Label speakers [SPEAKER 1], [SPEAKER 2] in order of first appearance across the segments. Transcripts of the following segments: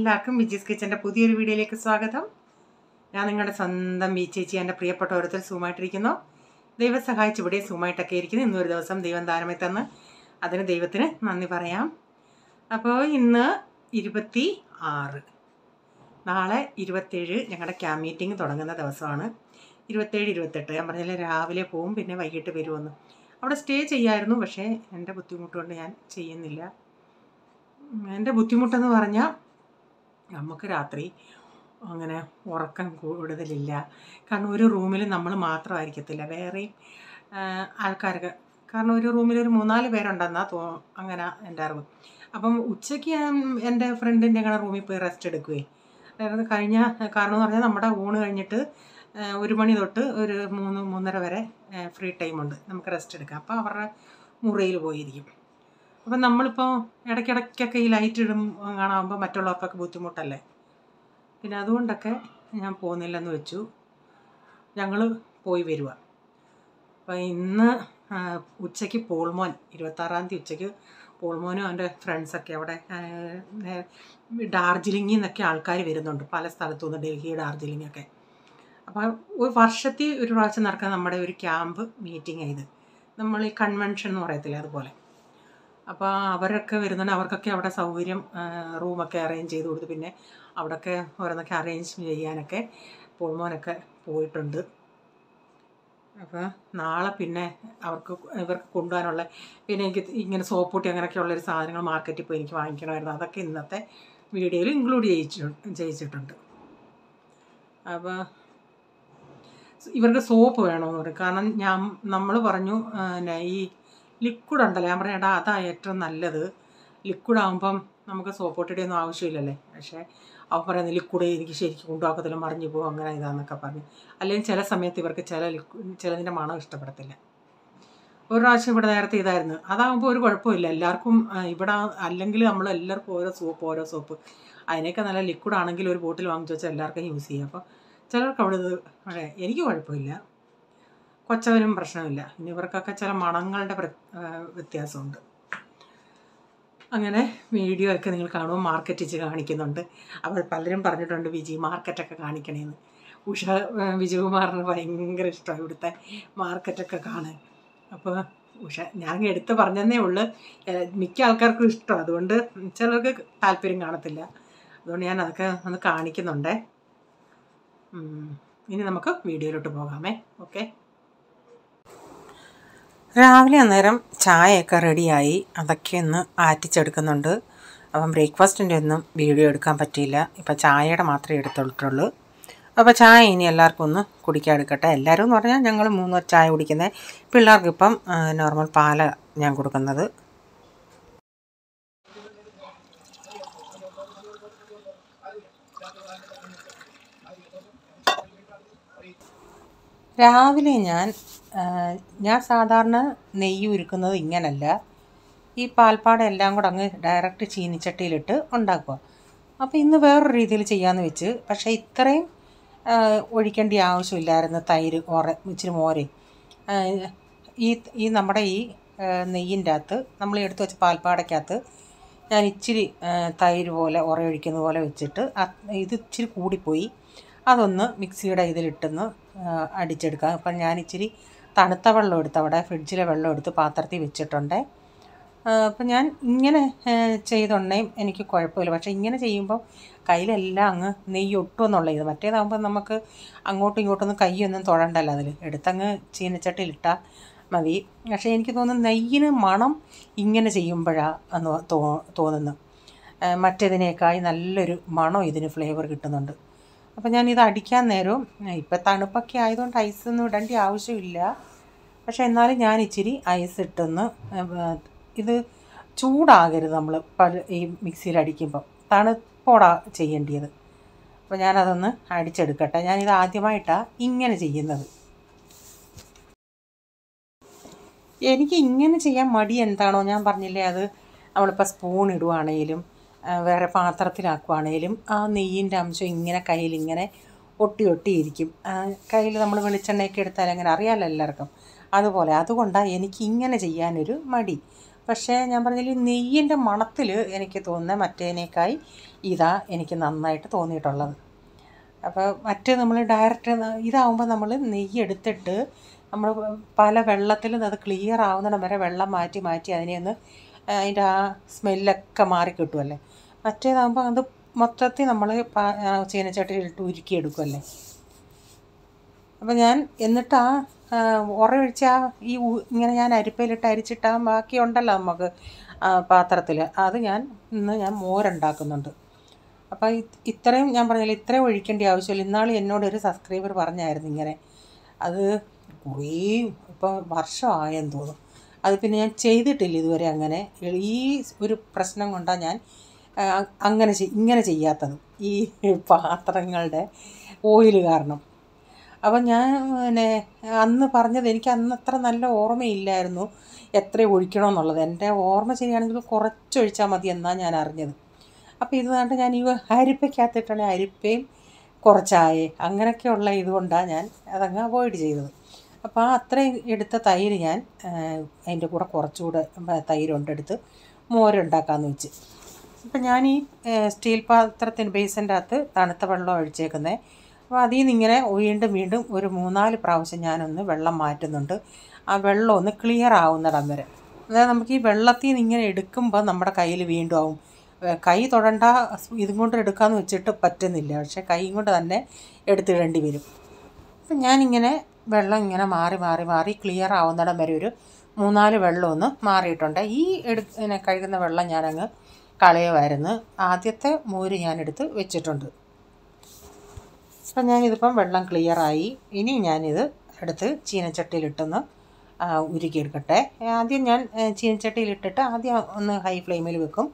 [SPEAKER 1] എല്ലാവർക്കും വിജീസ് കിച്ചൻ്റെ പുതിയൊരു വീഡിയോയിലേക്ക് സ്വാഗതം. ഞാൻ നിങ്ങളുടെ സ്വന്തം വി ചേച്ചി. എൻ്റെ പ്രിയപ്പെട്ട ഓരോരുത്തർ സൂമായിട്ടിരിക്കുന്നു. ദൈവം സഹായിച്ച് ഇവിടെ സൂമായിട്ടൊക്കെ ഇരിക്കുന്നു. ഇന്നൊരു ദിവസം ദൈവം താരമായി തന്ന് അതിന് ദൈവത്തിന് നന്ദി പറയാം. അപ്പോൾ ഇന്ന് 26, നാളെ 27 ഞങ്ങളുടെ ക്യാമ്പ് മീറ്റിംഗ് തുടങ്ങുന്ന ദിവസമാണ്. 27, 28 ഞാൻ പറഞ്ഞാൽ രാവിലെ പോവും, പിന്നെ വൈകിട്ട് വരുമെന്ന്. അവിടെ സ്റ്റേ ചെയ്യായിരുന്നു, പക്ഷേ എൻ്റെ ബുദ്ധിമുട്ട് കൊണ്ട് ഞാൻ ചെയ്യുന്നില്ല. എൻ്റെ ബുദ്ധിമുട്ടെന്ന് പറഞ്ഞാൽ നമുക്ക് രാത്രി അങ്ങനെ ഉറക്കം കൂടുതലില്ല. കാരണം ഒരു റൂമിൽ നമ്മൾ മാത്രമായിരിക്കത്തില്ല, വേറെയും ആൾക്കാരൊക്കെ. കാരണം ഒരു റൂമിൽ ഒരു 3-4 പേരുണ്ടെന്നാ അങ്ങനെ എൻ്റെ അറിവ്. അപ്പം ഉച്ചയ്ക്ക് ഞാൻ എൻ്റെ ഫ്രണ്ടിൻ്റെ അങ്ങനെ റൂമിൽ പോയി റെസ്റ്റ് എടുക്കുകയെ. അതായത് കാരണം എന്ന് പറഞ്ഞാൽ നമ്മുടെ ഊണ് കഴിഞ്ഞിട്ട് 1 മണി തൊട്ട് ഒരു 3-3:30 വരെ ഫ്രീ ടൈമുണ്ട്, നമുക്ക് റെസ്റ്റ് എടുക്കാം. അപ്പോൾ അവരുടെ മുറിയിൽ പോയിരിക്കും. അപ്പം നമ്മളിപ്പോൾ ഇടയ്ക്കിടയ്ക്കൊക്കെ ഈ ലൈറ്റ് ഇടും കാണാകുമ്പോൾ മറ്റുള്ളവർക്കൊക്കെ ബുദ്ധിമുട്ടല്ലേ. പിന്നെ അതുകൊണ്ടൊക്കെ ഞാൻ പോകുന്നില്ലെന്ന് വെച്ചു. ഞങ്ങൾ പോയി വരിക. അപ്പോൾ ഇന്ന് ഉച്ചയ്ക്ക് പോൾമോൻ 26-ാം തീയതി ഉച്ചയ്ക്ക് പോൾമോനും അവൻ്റെ ഫ്രണ്ട്സൊക്കെ അവിടെ ഡാർജിലിംഗിൽ നിന്നൊക്കെ ആൾക്കാർ വരുന്നുണ്ട്, പല സ്ഥലത്തു നിന്ന്, ഡൽഹി, ഡാർജിലിംഗൊക്കെ. അപ്പോൾ ഒരു വർഷത്തിൽ ഒരു പ്രാവശ്യം നടക്കുന്ന നമ്മുടെ ഒരു ക്യാമ്പ് മീറ്റിംഗ് ഇത്, നമ്മൾ ഈ കൺവെൻഷൻ എന്ന് പറയത്തില്ല, അതുപോലെ. അപ്പോൾ അവരൊക്കെ വരുന്നുണ്ട്. അവർക്കൊക്കെ അവിടെ സൗകര്യം, റൂമൊക്കെ അറേഞ്ച് ചെയ്ത് കൊടുത്ത്, പിന്നെ അവിടെയൊക്കെ ഓരോന്നൊക്കെ അറേഞ്ച് ചെയ്യാനൊക്കെ പോൾമോനൊക്കെ പോയിട്ടുണ്ട്. അപ്പോൾ നാളെ പിന്നെ ഇവർക്ക് കൊണ്ടുപോകാനുള്ള, പിന്നെ എനിക്ക് ഇങ്ങനെ സോപ്പൊട്ടി അങ്ങനെയൊക്കെയുള്ളൊരു സാധനങ്ങൾ മാർക്കറ്റിൽ പോയി എനിക്ക് വാങ്ങിക്കണമായിരുന്നു. അതൊക്കെ ഇന്നത്തെ വീഡിയോയിൽ ഇൻക്ലൂഡ് ചെയ്യിച്ചിട്ടുണ്ട്. അപ്പോൾ ഇവർക്ക് സോപ്പ് വേണമെന്ന് പറയും. കാരണം നമ്മൾ പറഞ്ഞു ഈ ലിക്വിഡ് ഉണ്ടല്ലോ, ഞാൻ പറഞ്ഞേട്ടാ അതാ ഏറ്റവും നല്ലത്. ലിക്വിഡ് ആകുമ്പം നമുക്ക് സോപ്പൊട്ടിയുടെ ഒന്നും ആവശ്യമില്ലല്ലേ. പക്ഷേ അവ പറയുന്നത് ലിക്വിഡ് എനിക്ക് ശരിക്കും കൊണ്ടുപോകത്തില്ല, മറിഞ്ഞു പോകും, അങ്ങനെ ഇതാന്നൊക്കെ പറഞ്ഞു. അല്ലെങ്കിൽ ചില സമയത്ത് ഇവർക്ക് ചിലതിൻ്റെ മണം ഇഷ്ടപ്പെടത്തില്ല. ഒരു പ്രാവശ്യം ഇവിടെ നേരത്തെ ഇതായിരുന്നു. അതാകുമ്പോൾ ഒരു കുഴപ്പമില്ല, എല്ലാവർക്കും ഇവിടെ അല്ലെങ്കിൽ നമ്മൾ എല്ലാവർക്കും ഓരോ സോപ്പ്. അതിനൊക്കെ നല്ല ലിക്വിഡ് ആണെങ്കിൽ ഒരു ബോട്ടിൽ വാങ്ങിച്ചു വെച്ചാൽ എല്ലാവർക്കും യൂസ് ചെയ്യാം. അപ്പോൾ ചിലർക്ക് അവിടെ എനിക്ക് കുഴപ്പമില്ല, കൊച്ചവരും പ്രശ്നമില്ല. ഇനി ഇവർക്കൊക്കെ ചില മണങ്ങളുടെ വ്യത്യാസമുണ്ട്. അങ്ങനെ വീഡിയോ ഒക്കെ നിങ്ങൾ കാണുമ്പോൾ മാർക്കറ്റ് വെച്ച് കാണിക്കുന്നുണ്ട്. അപ്പോൾ പലരും പറഞ്ഞിട്ടുണ്ട് വിജി മാർക്കറ്റൊക്കെ കാണിക്കണേന്ന്. വിജയകുമാറിന് ഭയങ്കര ഇഷ്ടമാണ് ഇവിടുത്തെ മാർക്കറ്റൊക്കെ കാണാൻ. അപ്പോൾ ഞാൻ എടുത്ത് പറഞ്ഞതേ ഉള്ളൂ, മിക്ക ആൾക്കാർക്കും ഇഷ്ടം, അതുകൊണ്ട് ചിലർക്ക് താല്പര്യം കാണത്തില്ല. അതുകൊണ്ട് ഞാൻ അതൊക്കെ ഒന്ന് കാണിക്കുന്നുണ്ടേ. ഇനി നമുക്ക് വീഡിയോയിലോട്ട് പോകാമേ. ഓക്കെ. രാവിലെ അന്നേരം ചായയൊക്കെ റെഡിയായി, അതൊക്കെ ഒന്ന് ആറ്റിച്ചെടുക്കുന്നുണ്ട്. അപ്പം ബ്രേക്ക്ഫാസ്റ്റിൻ്റെ ഒന്നും വീഡിയോ എടുക്കാൻ പറ്റിയില്ല, ഇപ്പം ചായയുടെ മാത്രമേ എടുത്തിട്ടുള്ളൂ. അപ്പോൾ ചായ ഇനി എല്ലാവർക്കും ഒന്ന് കുടിക്കാൻ എടുക്കട്ടെ. എല്ലാവരും എന്ന് പറഞ്ഞാൽ ഞങ്ങൾ 3 ചായ കുടിക്കുന്നത്. പിള്ളേർക്കിപ്പം നോർമൽ പാല ഞാൻ കൊടുക്കുന്നത്. രാവിലെ ഞാൻ സാധാരണ നെയ്യ് ഉരുക്കുന്നത് ഇങ്ങനല്ല, ഈ പാൽപ്പാട എല്ലാം കൂടെ അങ്ങ് ഡയറക്റ്റ് ചീനിച്ചട്ടിയിലിട്ട് ഉണ്ടാക്കുക. അപ്പോൾ ഇന്ന് വേറൊരു രീതിയിൽ ചെയ്യാമെന്ന് വെച്ച്. പക്ഷേ ഇത്രയും ഒഴിക്കേണ്ട ആവശ്യമില്ലായിരുന്നു. തൈര് ഇച്ചിരി മോര് ഈ നമ്മുടെ ഈ നെയ്യിൻ്റെ അകത്ത് നമ്മൾ എടുത്ത് വെച്ച പാൽപ്പാടയ്ക്കകത്ത് ഞാൻ ഇച്ചിരി തൈര് പോലെ ഒഴിക്കുന്ന പോലെ വെച്ചിട്ട് ഇത് ഇച്ചിരി കൂടിപ്പോയി, അതൊന്ന് മിക്സിയുടെ ഇതിലിട്ടൊന്ന് അടിച്ചെടുക്കുക. അപ്പം ഞാൻ ഇച്ചിരി തണുത്ത വെള്ളം എടുത്ത് അവിടെ ഫ്രിഡ്ജിലെ വെള്ളം എടുത്ത് പാത്രത്തിൽ വെച്ചിട്ടുണ്ട്. അപ്പം ഞാൻ ഇങ്ങനെ ചെയ്തുണ്ടെങ്കിൽ എനിക്ക് കുഴപ്പമില്ല. പക്ഷേ ഇങ്ങനെ ചെയ്യുമ്പോൾ കയ്യിലെല്ലാം അങ്ങ് നെയ്യ് ഒട്ടുമെന്നുള്ള ഇത്. മറ്റേതാകുമ്പോൾ നമുക്ക് അങ്ങോട്ടും ഇങ്ങോട്ടൊന്നും കൈയൊന്നും തൊഴണ്ടല്ലോ, അതിൽ എടുത്തങ്ങ് ചീനച്ചട്ടിയിലിട്ടാൽ മതി. പക്ഷേ എനിക്ക് തോന്നുന്നു നെയ്യിന് മണം ഇങ്ങനെ ചെയ്യുമ്പോഴാണ് തോന്നുന്നു. മറ്റേതിനേക്കായി നല്ലൊരു മണം ഇതിന് ഫ്ലേവർ കിട്ടുന്നുണ്ട്. അപ്പം ഞാനിത് അടിക്കാൻ നേരവും, ഇപ്പം തണുപ്പൊക്കെ ആയതുകൊണ്ട് ഐസൊന്നും ഇടേണ്ട ആവശ്യമില്ല. പക്ഷേ എന്നാലും ഞാൻ ഇച്ചിരി ഐസ് ഇട്ടൊന്ന്, ഇത് ചൂടാകരുത് നമ്മൾ ഈ മിക്സിയിൽ അടിക്കുമ്പോൾ, തണുപ്പോടാ ചെയ്യേണ്ടത്. അപ്പോൾ ഞാനതൊന്ന് അടിച്ചെടുക്കട്ടെ. ഞാനിത് ആദ്യമായിട്ടാണ് ഇങ്ങനെ ചെയ്യുന്നത്. എനിക്ക് ഇങ്ങനെ ചെയ്യാൻ മടി എന്താണോ, ഞാൻ പറഞ്ഞില്ലേ, അത് നമ്മളിപ്പോൾ സ്പൂൺ ഇടുവാണേലും വേറെ പാത്രത്തിലാക്കുവാണേലും ആ നെയ്യിൻ്റെ അംശം ഇങ്ങനെ കയ്യിലിങ്ങനെ ഒട്ടിയിരിക്കും. കയ്യിൽ നമ്മൾ വെളിച്ചെണ്ണയൊക്കെ എടുത്താൽ അങ്ങനെ അറിയാമല്ലോ എല്ലാവർക്കും, അതുപോലെ. അതുകൊണ്ടാണ് എനിക്ക് ഇങ്ങനെ ചെയ്യാനൊരു മടി. പക്ഷേ ഞാൻ പറഞ്ഞതിൽ നെയ്യിൻ്റെ മണത്തിൽ എനിക്ക് തോന്നുന്നത് മറ്റേതിനേക്കായി ഇതാ എനിക്ക് നന്നായിട്ട് തോന്നിയിട്ടുള്ളത്. അപ്പോൾ മറ്റ് നമ്മൾ ഡയറക്റ്റ് ഇതാവുമ്പോൾ നമ്മൾ നെയ്യ് എടുത്തിട്ട് നമ്മൾ പല വെള്ളത്തിലും അത് ക്ലിയർ ആവുന്നിടം വരെ വെള്ളം മാറ്റി മാറ്റി അതിനെ ഒന്ന് അതിൻ്റെ ആ സ്മെല്ലൊക്കെ മാറി കിട്ടുമല്ലേ. മറ്റേതാകുമ്പോൾ അത് മൊത്തത്തിൽ നമ്മൾ ചീനച്ചട്ടിയിലിട്ട് ഉരുക്കിയെടുക്കുമല്ലേ. അപ്പോൾ ഞാൻ എന്നിട്ട് ഉറയൊഴിച്ച ഇങ്ങനെ ഞാൻ അരിപ്പയിലിട്ട് അരിച്ചിട്ടാൽ ബാക്കിയുണ്ടല്ലോ നമുക്ക് പാത്രത്തിൽ, അത് ഇന്ന് ഞാൻ മോരുണ്ടാക്കുന്നുണ്ട്. അപ്പോൾ ഇത്രയും ഞാൻ പറഞ്ഞില്ല, ഇത്രയും ഒഴിക്കേണ്ട ആവശ്യമില്ല. ഇന്നാൾ എന്നോടൊരു സബ്സ്ക്രൈബർ പറഞ്ഞായിരുന്നു ഇങ്ങനെ, അത് കുറേ ഇപ്പോൾ വർഷമായെന്ന് തോന്നും. അത് പിന്നെ ഞാൻ ചെയ്തിട്ടില്ല ഇതുവരെ. അങ്ങനെ ഈ ഒരു പ്രശ്നം കൊണ്ടാണ് ഞാൻ ഇങ്ങനെ ചെയ്യാത്തത്, ഈ പാത്രങ്ങളുടെ ഓയിൽ കാരണം. അപ്പം ഞാൻ പിന്നെ അന്ന് പറഞ്ഞത് എനിക്ക് അന്ന് അത്ര നല്ല ഓർമ്മയില്ലായിരുന്നു എത്ര ഒഴിക്കണമെന്നുള്ളത്. എൻ്റെ ഓർമ്മ ശരിയാണെങ്കിൽ കുറച്ചൊഴിച്ചാൽ മതി എന്നാണ് ഞാൻ അറിഞ്ഞത്. അപ്പോൾ ഇത് കണ്ട് ഞാൻ ഈ അരിപ്പയ്ക്കകത്തിട്ടുള്ള അരിപ്പയും കുറച്ചായേ അങ്ങനെയൊക്കെയുള്ള ഇതുകൊണ്ടാണ് ഞാൻ അതങ്ങ് അവോയ്ഡ് ചെയ്തത്. അപ്പോൾ അത്രയും എടുത്ത തൈര് ഞാൻ അതിൻ്റെ കൂടെ കുറച്ചുകൂടെ തൈരുണ്ടെടുത്ത് മോരുണ്ടാക്കാമെന്ന് വെച്ച്. അപ്പം ഞാൻ ഈ സ്റ്റീൽ പാത്രത്തിന് ബേസിൻ്റെ അകത്ത് തണുത്ത വെള്ളം ഒഴിച്ചേക്കുന്നത്. അപ്പോൾ അതിൽ നിന്ന് ഇങ്ങനെ വീണ്ടും ഒരു 3-4 പ്രാവശ്യം ഞാനൊന്ന് വെള്ളം മാറ്റുന്നുണ്ട്, ആ വെള്ളം ഒന്ന് ക്ലിയർ ആവുന്നിടം വരെ. അതായത് നമുക്ക് ഈ വെള്ളത്തിൽ നിന്ന് ഇങ്ങനെ എടുക്കുമ്പോൾ നമ്മുടെ കയ്യിൽ വീണ്ടും ആവും. കൈ തൊടണ്ട, ഇതും കൊണ്ട് എടുക്കാമെന്ന് വെച്ചിട്ട് പറ്റുന്നില്ല, പക്ഷേ കൈ കൊണ്ട് തന്നെ എടുത്തിടേണ്ടി വരും. അപ്പം ഞാനിങ്ങനെ വെള്ളം ഇങ്ങനെ മാറി ക്ലിയർ ആവുന്നിടം വരെ ഒരു 3-4 വെള്ളം ഒന്ന് മാറിയിട്ടുണ്ട്. ഈ കഴുകുന്ന വെള്ളം ഞാനങ്ങ് കളയുമായിരുന്നു. ആദ്യത്തെ മോര് ഞാനെടുത്ത് വെച്ചിട്ടുണ്ട്. അപ്പം ഞാനിതിപ്പം വെള്ളം ക്ലിയറായി. ഇനി ഞാനിത് എടുത്ത് ചീനച്ചട്ടിയിലിട്ടൊന്ന് ഉരുക്കിയെടുക്കട്ടെ. ആദ്യം ഞാൻ ചീനച്ചട്ടിയിലിട്ടിട്ട് ആദ്യം ഒന്ന് ഹൈ ഫ്ലെയിമിൽ വെക്കും,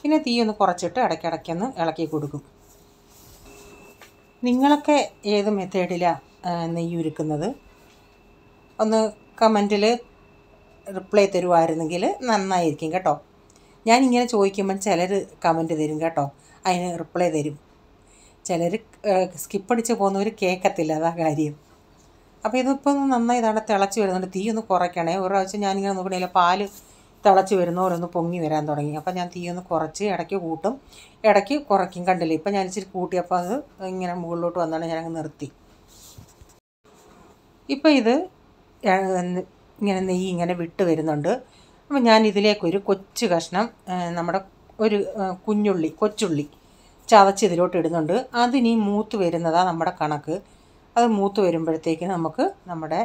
[SPEAKER 1] പിന്നെ തീ ഒന്ന് കുറച്ചിട്ട് ഇടയ്ക്കിടയ്ക്കൊന്ന് ഇളക്കി കൊടുക്കും. നിങ്ങളൊക്കെ ഏത് മെത്തേഡിലാണ് നെയ്യ് ഉരുക്കുന്നത്? ഒന്ന് കമൻറ്റിൽ റിപ്ലൈ തരുമായിരുന്നെങ്കിൽ നന്നായിരിക്കും കേട്ടോ. ഞാനിങ്ങനെ ചോദിക്കുമ്പം ചിലർ കമൻറ്റ് തരും കേട്ടോ, അതിന് റിപ്ലൈ തരും. ചിലർ സ്കിപ്പടിച്ച് പോകുന്നവർ കേൾക്കത്തില്ല, അതാ കാര്യം. അപ്പോൾ ഇതിപ്പോൾ നന്നായി ഇതാണ് തിളച്ച് വരുന്നുണ്ട്. തീ ഒന്ന് കുറയ്ക്കണേ. ഒരു പ്രാവശ്യം ഞാനിങ്ങനെ നോക്കണില്ല, പാല് തിളച്ച് വരുന്നവരൊന്ന് പൊങ്ങി വരാൻ തുടങ്ങി. അപ്പോൾ ഞാൻ തീ ഒന്ന് കുറച്ച് ഇടയ്ക്ക് കൂട്ടും ഇടയ്ക്ക് കുറയ്ക്കും. കണ്ടില്ലേ, ഇപ്പം ഞാൻ ഇച്ചിരി കൂട്ടിയപ്പോൾ അത് ഇങ്ങനെ മുകളിലോട്ട് വന്നാണ് ഞാനങ്ങ് നിർത്തി. ഇപ്പോൾ ഇത് ഇങ്ങനെ നെയ്യ് ഇങ്ങനെ വിട്ട് വരുന്നുണ്ട്. അപ്പോൾ ഞാൻ ഇതിലേക്കൊരു കൊച്ചു കഷ്ണം നമ്മുടെ ഒരു കൊച്ചുള്ളി ചതച്ച് ഇതിലോട്ട് ഇടുന്നുണ്ട്. അതിനി മൂത്ത് വരുന്നതാണ് നമ്മുടെ കണക്ക്. അത് മൂത്ത് വരുമ്പോഴത്തേക്ക് നമുക്ക് നമ്മുടെ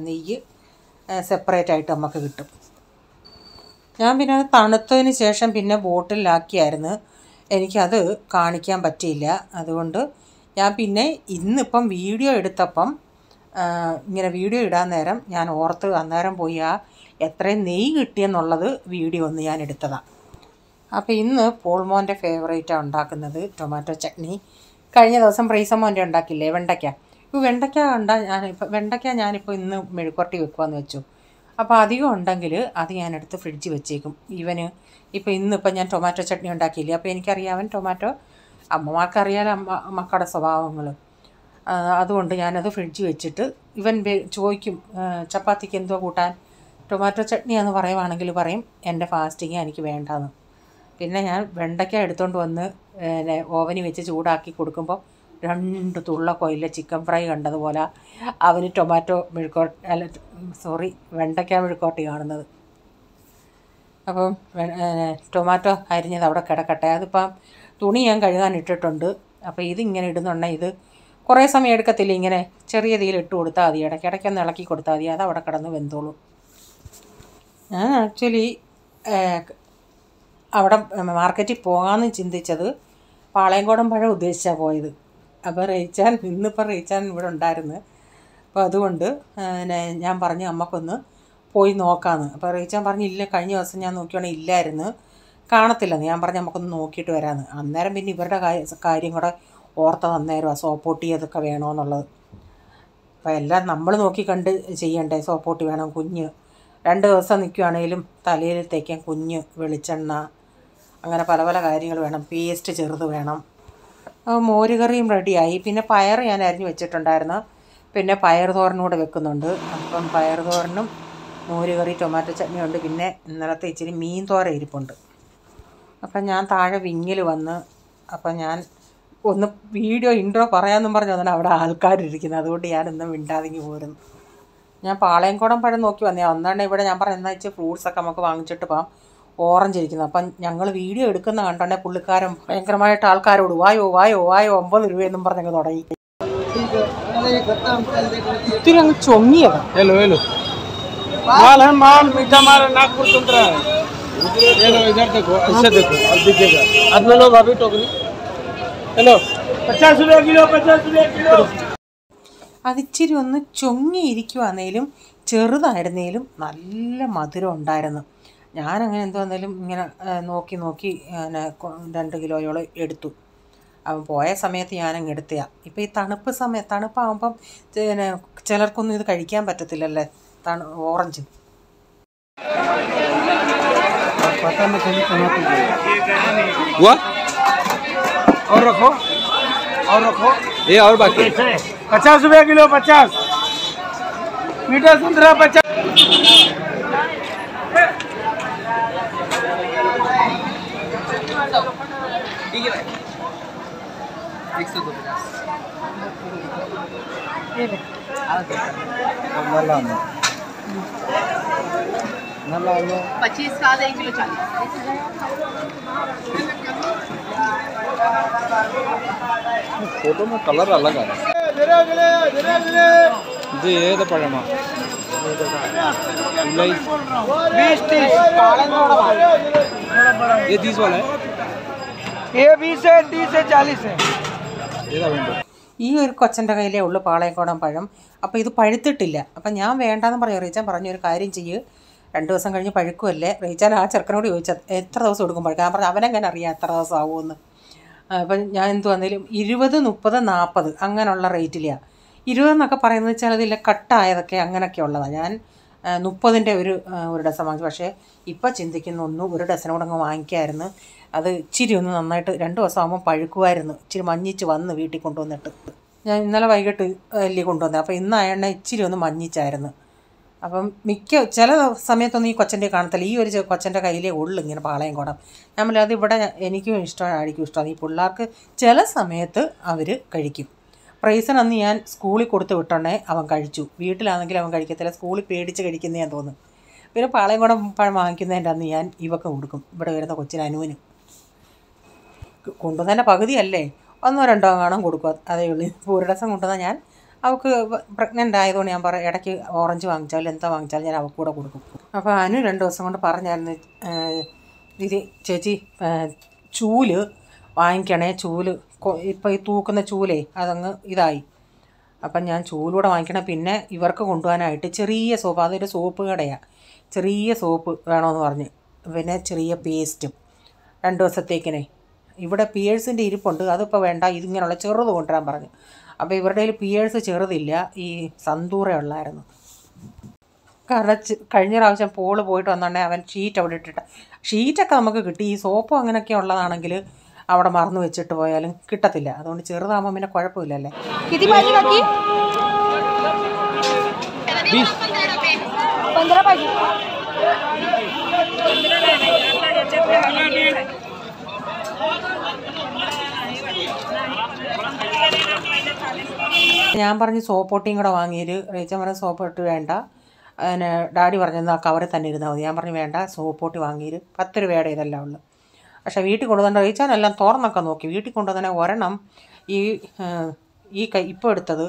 [SPEAKER 1] നെയ്യ് സെപ്പറേറ്റ് ആയിട്ട് നമുക്ക് കിട്ടും. ഞാൻ പിന്നെ അത് തണുത്തതിന് ശേഷം പിന്നെ ബോട്ടിലാക്കിയായിരുന്നു, എനിക്കത് കാണിക്കാൻ പറ്റിയില്ല. അതുകൊണ്ട് ഞാൻ പിന്നെ ഇന്നിപ്പം വീഡിയോ എടുത്തപ്പം ഇങ്ങനെ വീഡിയോ ഇടാൻ നേരം ഞാൻ ഓർത്ത് അന്നേരം പോയി എത്രയും നെയ്യ് കിട്ടിയെന്നുള്ളത് വീഡിയോ ഒന്ന് ഞാൻ എടുത്തതാണ്. അപ്പോൾ ഇന്ന് പോൾമോൻ്റെ ഫേവറേറ്റാണ് ഉണ്ടാക്കുന്നത്, ടൊമാറ്റോ ചട്നി. കഴിഞ്ഞ ദിവസം പ്രൈസമോൻ്റെ ഉണ്ടാക്കില്ലേ, വെണ്ടയ്ക്ക. ഇപ്പോൾ വെണ്ടയ്ക്ക ഞാനിപ്പോൾ ഇന്ന് മെഴുക്കുവരട്ടി വെക്കുവാന്ന് വെച്ചു. അപ്പോൾ അധികം ഉണ്ടെങ്കിൽ അത് ഞാനെടുത്ത് ഫ്രിഡ്ജിൽ വെച്ചേക്കും. ഇന്നിപ്പം ഞാൻ ടൊമാറ്റോ ചട്നി ഉണ്ടാക്കിയില്ലേ, അപ്പോൾ എനിക്കറിയാവൻ ടൊമാറ്റോ അമ്മമാർക്കറിയാലോ മക്കളുടെ സ്വഭാവങ്ങൾ. അതുകൊണ്ട് ഞാനത് ഫ്രിഡ്ജിൽ വെച്ചിട്ട് ചോദിക്കും ചപ്പാത്തിക്ക് എന്തോ കൂട്ടാൻ, ടൊമാറ്റോ ചട്നി എന്ന് പറയുവാണെങ്കിൽ പറയും എൻ്റെ ഫാസ്റ്റിങ് എനിക്ക് വേണ്ടാന്ന്. പിന്നെ ഞാൻ വെണ്ടയ്ക്ക എടുത്തുകൊണ്ട് വന്ന് ഓവനിൽ വെച്ച് ചൂടാക്കി കൊടുക്കുമ്പോൾ 2 തുള്ള കൊയില ചിക്കൻ ഫ്രൈ കണ്ടതുപോലെ അവന് വെണ്ടയ്ക്ക മെഴുക്കോട്ടി കാണുന്നത്. അപ്പം ടൊമാറ്റോ അരിഞ്ഞത് അവിടെ കിടക്കട്ടെ. അതിപ്പം തുണി ഞാൻ കഴുകാൻ ഇട്ടിട്ടുണ്ട്. അപ്പോൾ ഇതിങ്ങനെ ഇടുന്നുണ്ടെങ്കിൽ ഇത് കുറേ സമയം എടുക്കത്തില്ല. ഇങ്ങനെ ചെറിയ തീയിൽ ഇട്ട് കൊടുത്താൽ മതി, ഇടയ്ക്കൊന്ന് ഇളക്കി കൊടുത്താൽ മതി, അത് അവിടെ കിടന്ന് വെന്തോളും. ഞാൻ ആക്ച്വലി അവിടെ മാർക്കറ്റിൽ പോകാമെന്ന് ചിന്തിച്ചത് പാളയംകോടൻ പഴം ഉദ്ദേശിച്ചാണ് പോയത്. അപ്പോൾ ഇന്നിപ്പോൾ റീച്ചാൻ ഇവിടെ ഉണ്ടായിരുന്നു. അപ്പോൾ അതുകൊണ്ട് ഞാൻ പറഞ്ഞു അമ്മക്കൊന്ന് പോയി നോക്കാമെന്ന്. അപ്പോൾ റീച്ചാൻ പറഞ്ഞു ഇല്ല, കഴിഞ്ഞ ദിവസം ഞാൻ നോക്കിയാണെങ്കിൽ ഇല്ലായിരുന്നു, കാണത്തില്ലെന്ന്. ഞാൻ പറഞ്ഞു നമുക്കൊന്ന് നോക്കിയിട്ട് വരാമെന്ന്. അന്നേരം പിന്നെ ഇവരുടെ കാര്യം കൂടെ ഓർത്തത് അന്നേരം സോപ്പൊട്ടി അതൊക്കെ വേണമെന്നുള്ളത്. അപ്പോൾ എല്ലാം നമ്മൾ നോക്കി കണ്ട് ചെയ്യണ്ടേ. സോപ്പൊട്ടി വേണം, കുഞ്ഞ് 2 ദിവസം നിൽക്കുകയാണെങ്കിലും തലയിൽ തേക്കാൻ കുഞ്ഞ് വെളിച്ചെണ്ണ, അങ്ങനെ പല പല കാര്യങ്ങൾ വേണം. പേസ്റ്റ് ചെറുത് വേണം. മോരുകറിയും റെഡിയായി. പിന്നെ പയർ ഞാൻ അരിഞ്ഞ് വെച്ചിട്ടുണ്ടായിരുന്നു. പിന്നെ പയർ തോരനും കൂടെ വെക്കുന്നുണ്ട്. അപ്പം പയർ തോരനും മോര് കറി ടൊമാറ്റോ ചട്നി ഉണ്ട്, പിന്നെ ഇന്നലത്തെ ഇച്ചിരി മീൻ തോര ഇരിപ്പുണ്ട്. അപ്പം ഞാൻ താഴെ വിങ്ങിൽ വന്ന് അപ്പം ഞാൻ ഒന്ന് വീഡിയോ ഇൻട്രോ പറയാമെന്നും പറഞ്ഞു വന്നാൽ അവിടെ ആൾക്കാരിരിക്കുന്നത്, അതുകൊണ്ട് ഞാനൊന്നും മിണ്ടാതിങ്ങി പോരുന്നു. ഞാൻ പാളയംകോടൻ പഴം നോക്കി വന്നേ, അന്നാണ് ഇവിടെ ഞാൻ പറഞ്ഞ എന്താ വെച്ചാൽ ഫ്രൂട്ട്സൊക്കെ നമുക്ക് വാങ്ങിച്ചിട്ട് പോകാം, ഓറഞ്ച് ഇരിക്കുന്നത്. അപ്പം ഞങ്ങൾ വീഡിയോ എടുക്കുന്ന കണ്ടോണ്ടേ പുള്ളിക്കാരൻ ഭയങ്കരമായിട്ട് ആൾക്കാരോട് വായോ 9 രൂപയെന്നും പറഞ്ഞങ്ങ് തുടങ്ങി. ഇത്തിരി അങ്ങ് ചൊങ്ങിയതാ.
[SPEAKER 2] हेलो हेलो माल है माल मीठा माल है नागपुर संतरा है ये लो इधर देखो ऐसे देखो अब दिखेगा अब लो भाभी टोकरी हेलो 50 रुपए किलो 50 रुपए किलो.
[SPEAKER 1] അതിച്ചിരി ഒന്ന് ചൊങ്ങിയിരിക്കുവാന്നേലും ചെറുതായിരുന്നേലും നല്ല മധുരം ഉണ്ടായിരുന്നു. ഞാനങ്ങനെ എന്തോ വന്നാലും ഇങ്ങനെ നോക്കി 2 കിലോയോളം എടുത്തു. അവൻ പോയ സമയത്ത് ഞാനങ്ങ് എടുത്തതാണ്. ഇപ്പോൾ ഈ തണുപ്പാകുമ്പം പിന്നെ ചിലർക്കൊന്നും ഇത് കഴിക്കാൻ പറ്റത്തില്ലല്ലേ, ഓറഞ്ച്.
[SPEAKER 2] और रखो ये और बाकी 50 रुपए किलो 50 मीठा संतरा 50
[SPEAKER 3] 25 का 1 किलो 40
[SPEAKER 2] फोटो में कलर अलग आ रहा है जी ये तो पड़मा 20-30 ये 30 वाला है ये 20 है 30 है 40 है
[SPEAKER 1] ഈ ഒരു കൊച്ചൻ്റെ കയ്യിലേ ഉള്ളൂ പാളയംകോടൻ പഴം. അപ്പോൾ ഇത് പഴുത്തിട്ടില്ല. അപ്പം ഞാൻ വേണ്ടാന്ന് പറഞ്ഞു. റീച്ചാൻ പറഞ്ഞു ഒരു കാര്യം ചെയ്യ്, 2 ദിവസം കഴിഞ്ഞ് പഴുക്കുമല്ലേ. റീച്ചാൻ ആ ചെറുക്കനോട് ചോദിച്ചാൽ എത്ര ദിവസം എടുക്കും പഴുക്കാൻ. ഞാൻ പറഞ്ഞു അവനെങ്ങനെ അറിയാം എത്ര ദിവസം ആവുമെന്ന്. അപ്പം ഞാൻ എന്ത് വന്നാലും 20, 30, 40 അങ്ങനെയുള്ള റേറ്റിലാണ്. 20 എന്നൊക്കെ പറയുന്നത് ചിലതില്ല കട്ടായതൊക്കെ അങ്ങനെയൊക്കെ ഉള്ളതാണ്. ഞാൻ 30ൻ്റെ ഒരു ഡസൻ വാങ്ങിച്ചു. പക്ഷേ ഇപ്പം ചിന്തിക്കുന്ന ഒരു ഡസനും കൂടെ അങ്ങ് വാങ്ങിക്കാമായിരുന്നു. അത് ഇച്ചിരി ഒന്ന് നന്നായിട്ട് 2 ദിവസം ആകുമ്പോൾ പഴുക്കുമായിരുന്നു. ഇച്ചിരി മഞ്ഞിച്ച് വന്ന് വീട്ടിൽ കൊണ്ടുവന്നിട്ട് ഞാൻ ഇന്നലെ വൈകിട്ട് അല്ലി കൊണ്ടുവന്നത്. അപ്പോൾ ഇന്നായണ്ണ ഇച്ചിരി ഒന്ന് മഞ്ഞിച്ചായിരുന്നു. അപ്പം ചില സമയത്തൊന്നും ഈ കൊച്ചൻ്റെ കാണത്തില്ല. ഈ ഒരു കൊച്ചൻ്റെ കയ്യിലേ ഉള്ളു ഇങ്ങനെ പാളയംകോടൻ. ഞാൻ പറഞ്ഞു അത് ഇവിടെ എനിക്കും ഇഷ്ടമാണ് ആടിക്കും ഇഷ്ടമാണ്. ഈ പിള്ളേർക്ക് ചില സമയത്ത് അവർ കഴിക്കും. പ്രൈസിനന്ന് ഞാൻ സ്കൂളിൽ കൊടുത്ത് വിട്ടോണ്ടേ അവൻ കഴിച്ചു. വീട്ടിലാണെങ്കിൽ അവൻ കഴിക്കത്തില്ല, സ്കൂളിൽ പേടിച്ച് കഴിക്കുന്നതാന്ന് തോന്നുന്നു. പിന്നെ പാളയംകോടൻ പഴം വാങ്ങിക്കുന്നതിൻ്റെ അന്ന് ഞാൻ ഇവക്ക് കൊടുക്കും. ഇവിടെ വരുന്ന കൊച്ചിന് അനുവിന് കൊണ്ടുവന്നതിൻ്റെ പകുതിയല്ലേ, 1 2 കാണാൻ കൊടുക്കും, അതേ ഉള്ളൂ. ഇപ്പോൾ ഒരു ഡസൻ കൊണ്ടുവന്നാൽ ഞാൻ അവൾക്ക് പ്രഗ്നൻ്റ് ആയതുകൊണ്ട് ഞാൻ പറയും ഇടയ്ക്ക് ഓറഞ്ച് വാങ്ങിച്ചാലും എന്താ വാങ്ങിച്ചാലും ഞാൻ അവൾക്ക് കൂടെ കൊടുക്കും. അപ്പോൾ അനു 2 ദിവസം കൊണ്ട് പറഞ്ഞായിരുന്നു ഇത് ചേച്ചി ചൂല് വാങ്ങിക്കണേ, ചൂല് ഇപ്പോൾ ഈ തൂക്കുന്ന ചൂലേ അതങ്ങ് ഇതായി. അപ്പം ഞാൻ ചൂലൂടെ വാങ്ങിക്കണം. പിന്നെ ഇവർക്ക് കൊണ്ടുപോകാനായിട്ട് ചെറിയ സോപ്പ്, അതൊരു സോപ്പ് കടയാണ്, ചെറിയ സോപ്പ് വേണമെന്ന് പറഞ്ഞ്, പിന്നെ ചെറിയ പേസ്റ്റും 2 ദിവസത്തേക്കിനെ. ഇവിടെ പിയേഴ്സിൻ്റെ ഇരിപ്പുണ്ട്, അതിപ്പോൾ വേണ്ട, ഇതിങ്ങനെയുള്ള ചെറുത് കൊണ്ടുവരാൻ പറഞ്ഞു. അപ്പോൾ ഇവരുടെ കയ്യിൽ പിയേഴ്സ് ചെറുതില്ല, ഈ സന്തൂറേ ഉള്ളായിരുന്നു. കാരണം കഴിഞ്ഞ പ്രാവശ്യം പോള് പോയിട്ട് വന്നുകൊണ്ടേ അവൻ ഷീറ്റ് അവിടെ ഇട്ടിട്ട്, ഷീറ്റൊക്കെ നമുക്ക് കിട്ടി. ഈ സോപ്പും അങ്ങനെയൊക്കെ ഉള്ളതാണെങ്കിൽ അവിടെ മറന്നു വെച്ചിട്ട് പോയാലും കിട്ടത്തില്ല. അതുകൊണ്ട് ചെറുതാകുമ്പോൾ പിന്നെ കുഴപ്പമില്ലല്ലേ. ഞാൻ പറഞ്ഞ് സോപ്പൊട്ടിയും കൂടെ വാങ്ങിയത്. റേച്ചൻ പറഞ്ഞ സോപ്പൊട്ടി വേണ്ട, പിന്നെ ഡാഡി പറഞ്ഞത് ആ കവറിൽ തന്നെ ഇരുന്നാൽ മതി. ഞാൻ പറഞ്ഞു വേണ്ട, സോപ്പൊട്ടി വാങ്ങിയത് 10 രൂപയുടെ ഇതെല്ലാം ഉള്ളു. പക്ഷേ വീട്ടിൽ കൊണ്ടുവന്നിട്ട് റേച്ചാനെല്ലാം തുറന്നൊക്കെ നോക്കി. വീട്ടിൽ കൊണ്ടുവന്നെ ഒരെണ്ണം ഈ ഇപ്പോൾ എടുത്തത്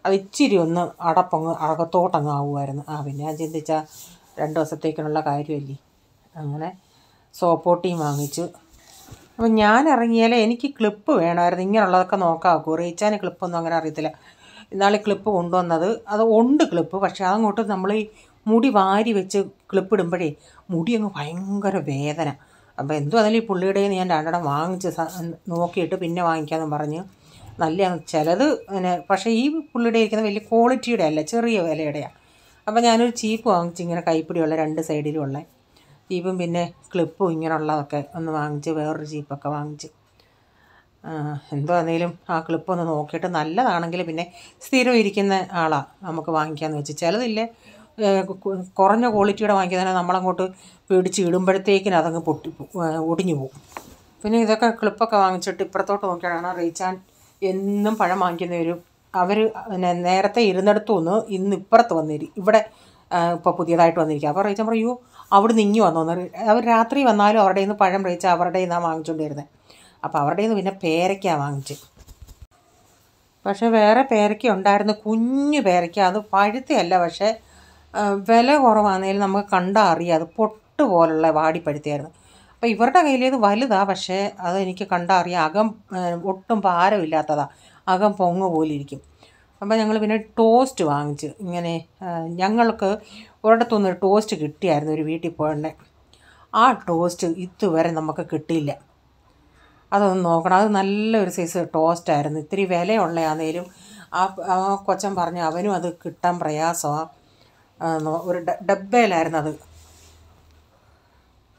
[SPEAKER 1] അത് ഇച്ചിരി ഒന്ന് അടപ്പങ്ങ് അകത്തോട്ടങ്ങ് ആവുമായിരുന്നു. പിന്നെ ഞാൻ ചിന്തിച്ചാൽ 2 ദിവസത്തേക്കിനുള്ള കാര്യമല്ലേ. അങ്ങനെ സോപ്പൊട്ടിയും വാങ്ങിച്ചു. അപ്പം ഞാൻ ഇറങ്ങിയാലേ എനിക്ക് ക്ലിപ്പ് വേണമായിരുന്നു. ഇങ്ങനെയുള്ളതൊക്കെ നോക്കാമോ. റീച്ചാന് ക്ലിപ്പൊന്നും അങ്ങനെ അറിയത്തില്ല. ഇന്നാളെ ക്ലിപ്പ് കൊണ്ടുവന്നത് അത് ഉണ്ട് ക്ലിപ്പ്, പക്ഷേ അതങ്ങോട്ട് നമ്മൾ ഈ മുടി വാരി വെച്ച് ക്ലിപ്പ് ഇടുമ്പോഴേ മുടി അങ്ങ് ഭയങ്കര വേദന. അപ്പോൾ എന്തോ അതിൽ ഈ പുള്ളിയുടെ ഞാൻ 2 വാങ്ങിച്ച് നോക്കിയിട്ട് പിന്നെ വാങ്ങിക്കാമെന്ന് പറഞ്ഞ് നല്ല ചിലത് പിന്നെ, പക്ഷേ ഈ പുള്ളിയുടെ ഇരിക്കുന്ന വലിയ ക്വാളിറ്റിയുടെ അല്ല, ചെറിയ വിലയുടെയാണ്. അപ്പോൾ ഞാനൊരു ചീപ്പ് വാങ്ങിച്ച് ഇങ്ങനെ കൈപ്പിടിയുള്ള 2 സൈഡിലുമുള്ള ചീപ്പും പിന്നെ ക്ലിപ്പും ഇങ്ങനെയുള്ളതൊക്കെ ഒന്ന് വാങ്ങിച്ച്, വേറൊരു ചീപ്പൊക്കെ വാങ്ങിച്ച്. എന്തോ ആണെങ്കിലും ആ ക്ലിപ്പൊന്ന് നോക്കിയിട്ട് നല്ലതാണെങ്കിൽ പിന്നെ സ്ഥിരം ഇരിക്കുന്ന ആളാണ് നമുക്ക് വാങ്ങിക്കാമെന്ന് വെച്ച്. ചിലതില്ലേ കുറഞ്ഞ ക്വാളിറ്റിയുടെ വാങ്ങിക്കുന്നതിനെ നമ്മളങ്ങോട്ട് പേടിച്ച് ഇടുമ്പോഴത്തേക്കിന് അതങ്ങ് ഒടിഞ്ഞു പോകും. പിന്നെ ഇതൊക്കെ ക്ലിപ്പൊക്കെ വാങ്ങിച്ചിട്ട് ഇപ്പുറത്തോട്ട് നോക്കിയാണ് റീച്ചാൻ എന്നും പഴം വാങ്ങിക്കുന്ന അവർ നേരത്തെ ഇരുന്നിടത്തു നിന്ന് ഇന്ന് ഇപ്പുറത്ത് ഇവിടെ ഇപ്പോൾ പുതിയതായിട്ട് വന്നിരിക്കുക. അപ്പോൾ റീച്ചാൻ പറയൂ അവിടെ നിന്ന് ഇങ്ങി വന്നോന്ന്. അവർ രാത്രി വന്നാലും അവരുടെ നിന്ന് പഴം റീച്ച അവരുടെ നിന്നാണ് വാങ്ങിച്ചുകൊണ്ട് വരുന്നത്. അപ്പോൾ അവരുടെ നിന്ന് പിന്നെ പേരയ്ക്ക വാങ്ങിച്ച്. പക്ഷേ വേറെ പേരയ്ക്ക ഉണ്ടായിരുന്നു, കുഞ്ഞു പേരയ്ക്ക. അത് പഴുത്തയല്ല, പക്ഷേ വില കുറവാണെങ്കിലും നമുക്ക് കണ്ടാൽ അറിയാം അത് പൊട്ട് പോലുള്ള വാടിപ്പഴുത്തയായിരുന്നു. അപ്പോൾ ഇവരുടെ കയ്യിലേത് വലുതാണ്, പക്ഷേ അതെനിക്ക് കണ്ടാൽ അറിയാം അകം ഒട്ടും ഭാരമില്ലാത്തതാണ്, അകം പൊങ്ങ് പോലിരിക്കും. അപ്പോൾ ഞങ്ങൾ പിന്നെ ടോസ്റ്റ് വാങ്ങിച്ച്. ഇങ്ങനെ ഞങ്ങൾക്ക് ഒരിടത്തുനിന്നൊരു ടോസ്റ്റ് കിട്ടിയായിരുന്നു ഒരു വീട്ടിൽ പോകണ്ടേ. ആ ടോസ്റ്റ് ഇതുവരെ നമുക്ക് കിട്ടിയില്ല. അതൊന്ന് നോക്കണം. അത് നല്ലൊരു സൈസ് ടോസ്റ്റായിരുന്നു. ഇത്തിരി വിലയുള്ളതാണേലും ആ കൊച്ചൻ പറഞ്ഞു അവനും അത് കിട്ടാൻ പ്രയാസമാണ്. ഒരു ഡബ്ബയിലായിരുന്നു അത്.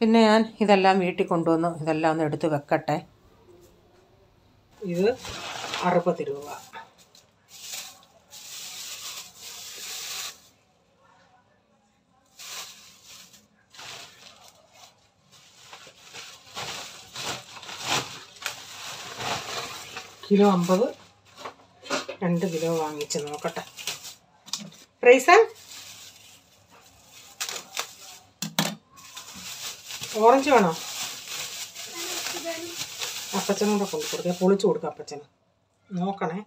[SPEAKER 1] പിന്നെ ഞാൻ ഇതെല്ലാം വീട്ടിൽ കൊണ്ടുവന്നു. ഇതെല്ലാം ഒന്ന് എടുത്ത് വെക്കട്ടെ. ഇത് 60 രൂപ. കിലോ 50, 2 കിലോ വാങ്ങിച്ച് നോക്കട്ടെ. റൈസൻ ഓറഞ്ച് വേണോ? അപ്പച്ചനും കൂടെ കൊണ്ടു കൊടുക്കുക, പൊളിച്ചു കൊടുക്കുക അപ്പച്ചന്. നോക്കണേ,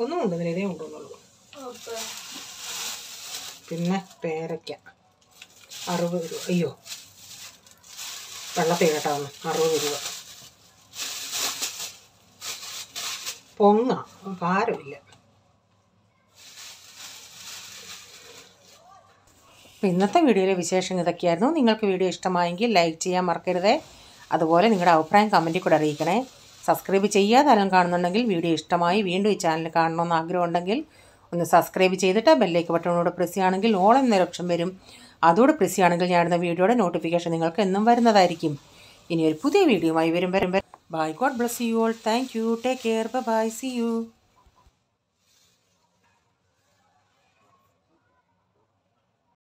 [SPEAKER 1] ഒന്നും കൊണ്ടുവന്നില്ല, ഇതേ കൊണ്ടുവന്നുള്ളൂ. പിന്നെ പേരയ്ക്ക 60 രൂപ. അയ്യോ വെള്ളത്തിൽ കേട്ടാവുന്നു. 60 രൂപ. പൊങ്ങ ഭാരമില്ല. അപ്പോൾ ഇന്നത്തെ വീഡിയോയിലെ വിശേഷം ഇതൊക്കെയായിരുന്നു. നിങ്ങൾക്ക് വീഡിയോ ഇഷ്ടമായെങ്കിൽ ലൈക്ക് ചെയ്യാൻ മറക്കരുതേ. അതുപോലെ നിങ്ങളുടെ അഭിപ്രായം കമൻറ്റിൽ കൂടെ അറിയിക്കണേ. സബ്സ്ക്രൈബ് ചെയ്യാതെ ആരും കാണുന്നുണ്ടെങ്കിൽ വീഡിയോ ഇഷ്ടമായി വീണ്ടും ഈ ചാനൽ കാണണമെന്ന് ആഗ്രഹമുണ്ടെങ്കിൽ ഒന്ന് സബ്സ്ക്രൈബ് ചെയ്തിട്ട് ബെല്ലൈക്ക് ബട്ടണോട് പ്രസ് ചെയ്യുകയാണെങ്കിൽ ഓൾ എന്നൊരു ഓപ്ഷൻ വരും. അതോടെ പ്രസ് ചെയ്യുകയാണെങ്കിൽ ഞാനിടുന്ന വീഡിയോയുടെ നോട്ടിഫിക്കേഷൻ നിങ്ങൾക്ക് എന്നും വരുന്നതായിരിക്കും. ഇനി ഒരു പുതിയ വീഡിയോയുമായി വരും. By. God bless you all. Thank you. Take care. Bye-bye. See you.